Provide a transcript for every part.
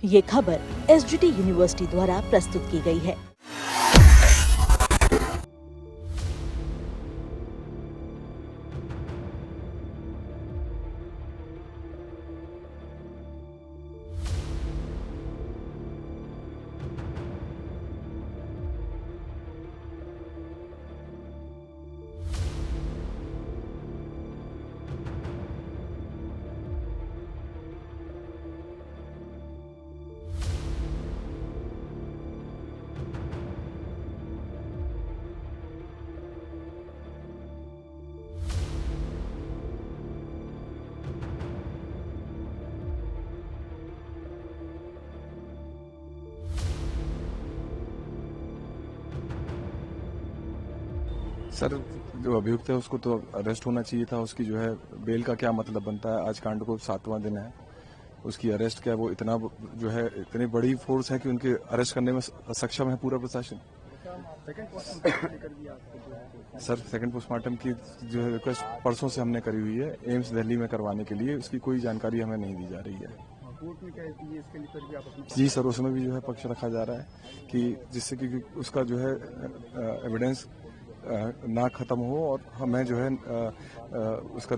ये खबर SGT university द्वारा प्रस्तुत की गई है। सर, जो अभियुक्त है उसको तो अरेस्ट होना चाहिए था। उसकी जो है बेल का क्या मतलब बनता है? आज कांड को 7वां दिन है, उसकी अरेस्ट क्या वो इतना जो है इतनी बड़ी फोर्स है कि उनके अरेस्ट करने में सक्षम है पूरा प्रशासन। सर, सेकंड पोस्टमार्टम की जो है रिक्वेस्ट परसों से हमने करी हुई है एम्स दिल्ली में करवाने के लिए। उसकी कोई जानकारी हमें नहीं दी जा रही है। कोर्ट में क्या है इसके लिए फिर भी आप जी सर, उसमें भी जो है पक्ष रखा जा रहा है कि जिससे कि उसका जो है एविडेंस ना खत्म हो और हमें जो है उसका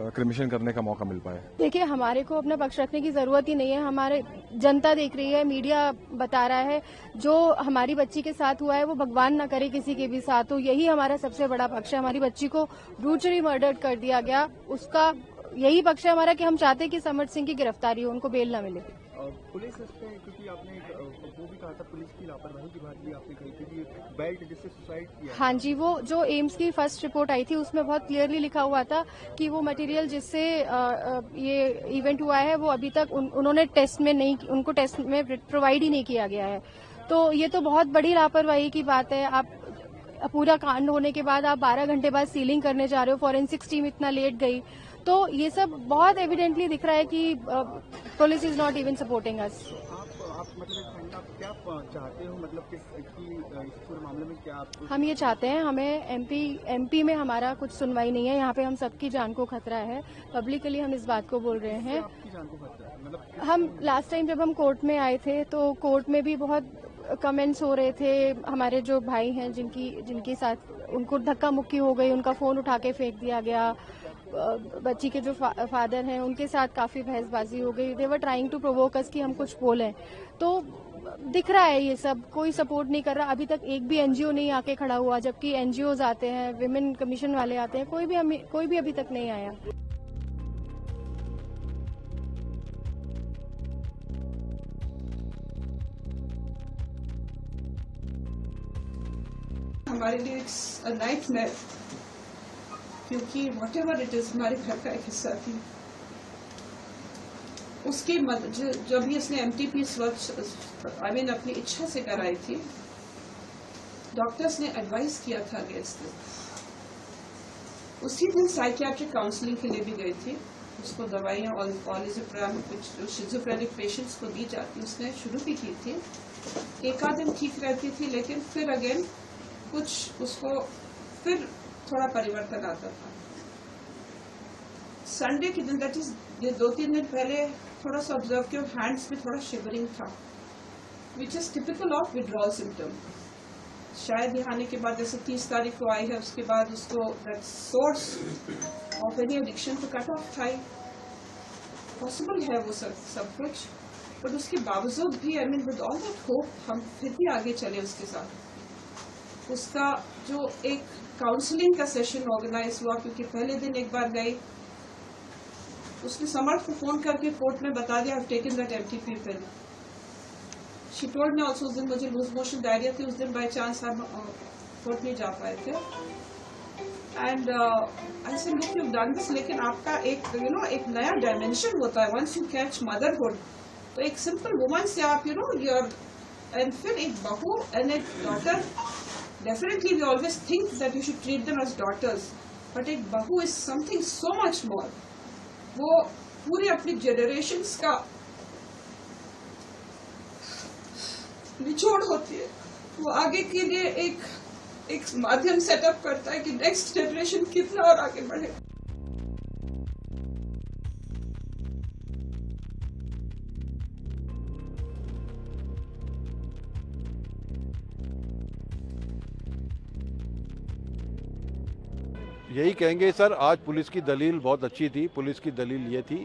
क्रिमिनेशन करने का मौका मिल पाए। देखिए, हमारे को अपना पक्ष रखने की जरूरत ही नहीं है। हमारे जनता देख रही है, मीडिया बता रहा है, जो हमारी बच्ची के साथ हुआ है वो भगवान ना करे किसी के भी साथ हो। यही हमारा सबसे बड़ा पक्ष है। हमारी बच्ची को ब्रूटली मर्डर कर दिया गया, उसका यही पक्ष है हमारा कि हम चाहते हैं कि समर सिंह की गिरफ्तारी हो, उनको बेल ना मिले। पुलिस इस पे, क्योंकि आपने वो भी कहा था पुलिस की लापरवाही की बात भी आपने कही थी कि बेल्ट जिससे सुसाइड किया। हाँ जी, वो जो एम्स की फर्स्ट रिपोर्ट आई थी उसमें बहुत क्लियरली लिखा हुआ था कि वो मटेरियल जिससे ये इवेंट हुआ है वो अभी तक उन्होंने टेस्ट में नहीं, उनको टेस्ट में प्रोवाइड ही नहीं किया गया है। तो ये तो बहुत बड़ी लापरवाही की बात है। आप पूरा कांड होने के बाद आप 12 घंटे बाद सीलिंग करने जा रहे हो, फॉरेंसिक्स टीम इतना लेट गई, तो ये सब बहुत एविडेंटली दिख रहा है कि police is not even supporting us. आप मतलब आप क्या चाहते हो, मतलब इस पूरे मामले में क्या आप? हम ये चाहते हैं, हमें एमपी में हमारा कुछ सुनवाई नहीं है। यहाँ पे हम सबकी जान को खतरा है। पब्लिकली हम इस बात को बोल रहे हैं। आपकी जान को खतरा है? मतलब हम लास्ट टाइम जब हम कोर्ट में आए थे तो कोर्ट में भी बहुत कमेंट्स हो रहे थे। हमारे जो भाई हैं जिनके साथ उनको धक्का मुक्की हो गई, उनका फोन उठा के फेंक दिया गया। बच्ची के जो फादर हैं उनके साथ काफी बहसबाजी हो गई। दे वर ट्राइंग टू प्रोवोक अस कि हम कुछ बोलें। तो दिख रहा है ये सब, कोई सपोर्ट नहीं कर रहा। अभी तक एक भी एनजीओ नहीं आके खड़ा हुआ, जबकि एनजीओज आते हैं, विमेन कमीशन वाले आते हैं, कोई भी अभी तक नहीं आया। हमारे लिए इट्स अ नाइटमेयर, क्योंकि व्हाटएवर इट इज हमारे घर का एक हिस्सा थी। उसकी जब भी इसने एमटीपी अपनी इच्छा से कराई थी, डॉक्टर्स ने एडवाइस किया था अगेंस्ट इट। उसी दिन साइकियाट्रिक काउंसलिंग के लिए भी गई थी। उसको दवाइयाँ ऑलिज़ोप्राम जो शिज़ोफ्रेनिक पेशेंट्स को दी जाती, उसने शुरू भी की थी। एक आध दिन ठीक रहती थी, लेकिन फिर अगेन कुछ उसको फिर थोड़ा परिवर्तन आता था। संडे के दिन, दैट इज 2-3 दिन पहले, थोड़ा सा ऑब्जर्व किया, हैंड्स में थोड़ा शिवरिंग था, which is typical of withdrawal symptom. शायद यहाँ आने के बाद, जैसे 30 तारीख को आई है, उसके बाद उसको that source of any addiction to cut off था। पॉसिबल है वो सब कुछ, बट उसके बावजूद भी I mean with all that hope हम फिर भी आगे चले उसके साथ। उसका जो एक काउंसलिंग का सेशन ऑर्गेनाइज हुआ, क्योंकि पहले दिन एक बार गई, उसने समर्थ को फोन करके कोर्ट में बता दिया, I taken that MTP pill. She told me also, उस दिन मुझे लूज मोशन डायरिया थी, उस दिन बाय चांस हम कोर्ट नहीं जा पाए थे। And I said look, you done this, लेकिन आपका एक एक नया डायमेंशन होता है वंस यू कैच मदरहुड। तो एक सिंपल वुमन से आप योर एंड फिर एक बहू एंड एक daughter, definitely we always think that you should treat them as daughters, but एक बहू is something so much more। वो पूरी अपनी generations का निचोड़ होती है। वो आगे के लिए एक माध्यम सेटअप करता है कि नेक्स्ट जनरेशन कितना और आगे बढ़े। यही कहेंगे सर, आज पुलिस की दलील बहुत अच्छी थी। पुलिस की दलील ये थी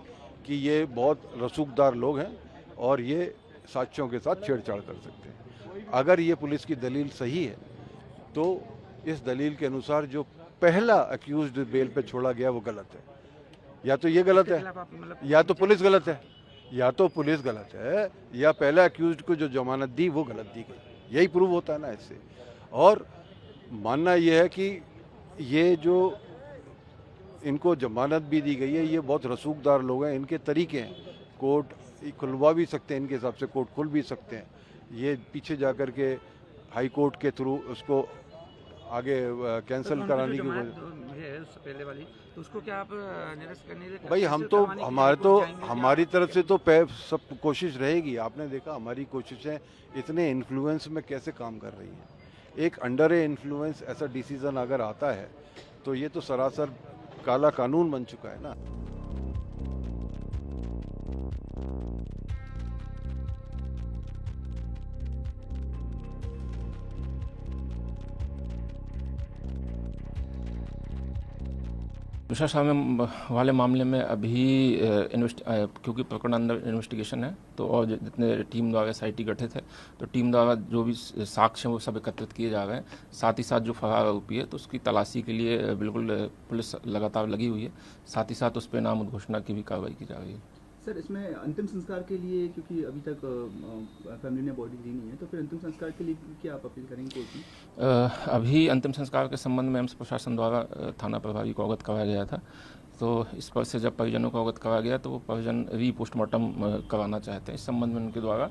कि ये बहुत रसूखदार लोग हैं और ये साक्ष्यों के साथ छेड़छाड़ कर सकते हैं। अगर ये पुलिस की दलील सही है तो इस दलील के अनुसार जो पहला अक्यूज्ड बेल पे छोड़ा गया वो गलत है। या तो ये गलत है, या तो पुलिस गलत है, या तो पुलिस गलत है, या पहला अक्यूज्ड को जो जमानत दी वो गलत दी गई। यही प्रूव होता है ना इससे। और मानना ये है कि ये जो इनको जमानत भी दी गई है, ये बहुत रसूखदार लोग हैं, इनके तरीके हैं। कोर्ट खुलवा भी सकते हैं, इनके हिसाब से कोर्ट खुल भी सकते हैं। ये पीछे जा कर के हाई कोर्ट के थ्रू उसको आगे कैंसिल कराने की पहले वाली, तो उसको क्या आप निरस्त करने देंगे? भाई हम तो हमारी तरफ से तो सब कोशिश रहेगी। आपने देखा हमारी कोशिशें इतने इन्फ्लुएंस में कैसे काम कर रही हैं। एक अंडर ए इन्फ्लुएंस ऐसा डिसीजन अगर आता है तो ये तो सरासर काला कानून बन चुका है ना। तुषार शर्मा वाले मामले में अभी क्योंकि प्रकरण अंडर इन्वेस्टिगेशन है, तो और जितने टीम द्वारा SIT गठित है, तो टीम द्वारा जो भी साक्ष्य हैं वो सब एकत्रित किए जा रहे हैं। साथ ही साथ जो फरार आरोपी है तो उसकी तलाशी के लिए बिल्कुल पुलिस लगातार लगी हुई है। साथ ही साथ उस पर नाम उद्घोषणा की भी कार्रवाई की जा रही है। सर, इसमें अंतिम संस्कार के लिए, क्योंकि अभी तक फैमिली ने बॉडी दी नहीं है, तो फिर अंतिम संस्कार के लिए क्या आप अपील करेंगे कोर्ट में? अभी अंतिम संस्कार के संबंध में एम्स प्रशासन द्वारा थाना प्रभारी को अवगत कराया गया था। तो इस पर से जब परिजनों को अवगत कराया गया तो वो परिजन पोस्टमार्टम कराना चाहते हैं। इस संबंध में उनके द्वारा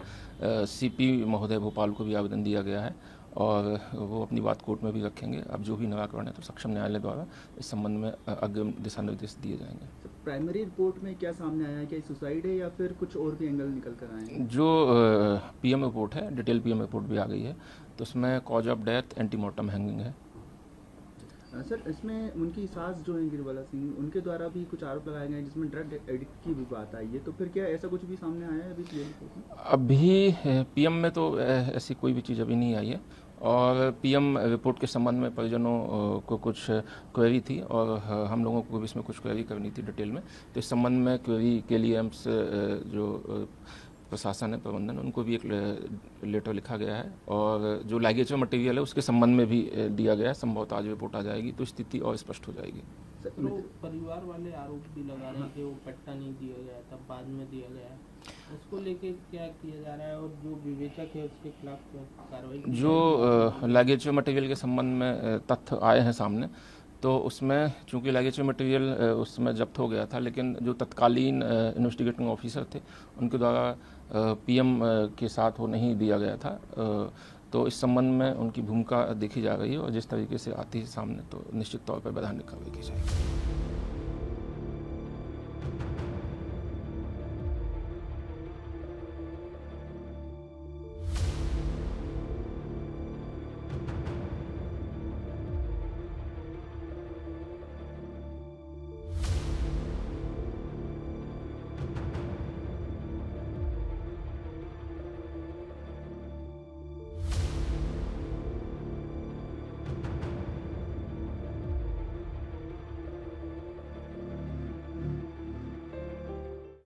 CP महोदय भोपाल को भी आवेदन दिया गया है और वो अपनी बात कोर्ट में भी रखेंगे। अब जो भी निराकरण है तो सक्षम न्यायालय द्वारा इस संबंध में अग्रिम दिशा निर्देश दिए जाएंगे। प्राइमरी रिपोर्ट में क्या सामने आया है? क्या सुसाइड है या फिर कुछ और भी एंगल निकल कर आए हैं? जो PM रिपोर्ट है, डिटेल PM रिपोर्ट भी आ गई है, तो उसमें cause of death antemortem hanging है। सर, इसमें उनकी सास जो है गिरवाला सिंह, उनके द्वारा भी कुछ आरोप लगाए गए जिसमें ड्रग एडिक्ट की भी बात आई है, तो फिर क्या ऐसा कुछ भी सामने आया है अभी PM में? तो ऐसी कोई भी चीज़ अभी नहीं आई है। और PM रिपोर्ट के संबंध में परिजनों को कुछ क्वेरी थी और हम लोगों को भी इसमें कुछ क्वेरी करनी थी डिटेल में। तो इस संबंध में क्वेरी के लिए एम्स जो प्रशासन है, प्रबंधन, उनको भी एक लेटर लिखा गया है और जो लैगेज मटेरियल है उसके संबंध में भी दिया गया है। संभवतः आज रिपोर्ट आ जाएगी तो स्थिति और स्पष्ट हो जाएगी। तो परिवार वाले आरोप भी लगा रहे हैं कि वो पट्टा नहीं दिया गया था, बाद में दिया गया है, उसको लेके क्या किया जा रहा है और जो विवेचक है उसके खिलाफ कार्रवाई? जो लैगेज मटेरियल के संबंध में तथ्य आए हैं सामने, तो उसमें चूंकि लैगेज मटेरियल उसमें जब्त हो गया था, लेकिन जो तत्कालीन इन्वेस्टिगेटिंग ऑफिसर थे उनके द्वारा PM के साथ वो नहीं दिया गया था। तो इस संबंध में उनकी भूमिका देखी जा रही है और जिस तरीके से आती है सामने तो निश्चित तौर पर वैधानिक कार्रवाई की जाएगी।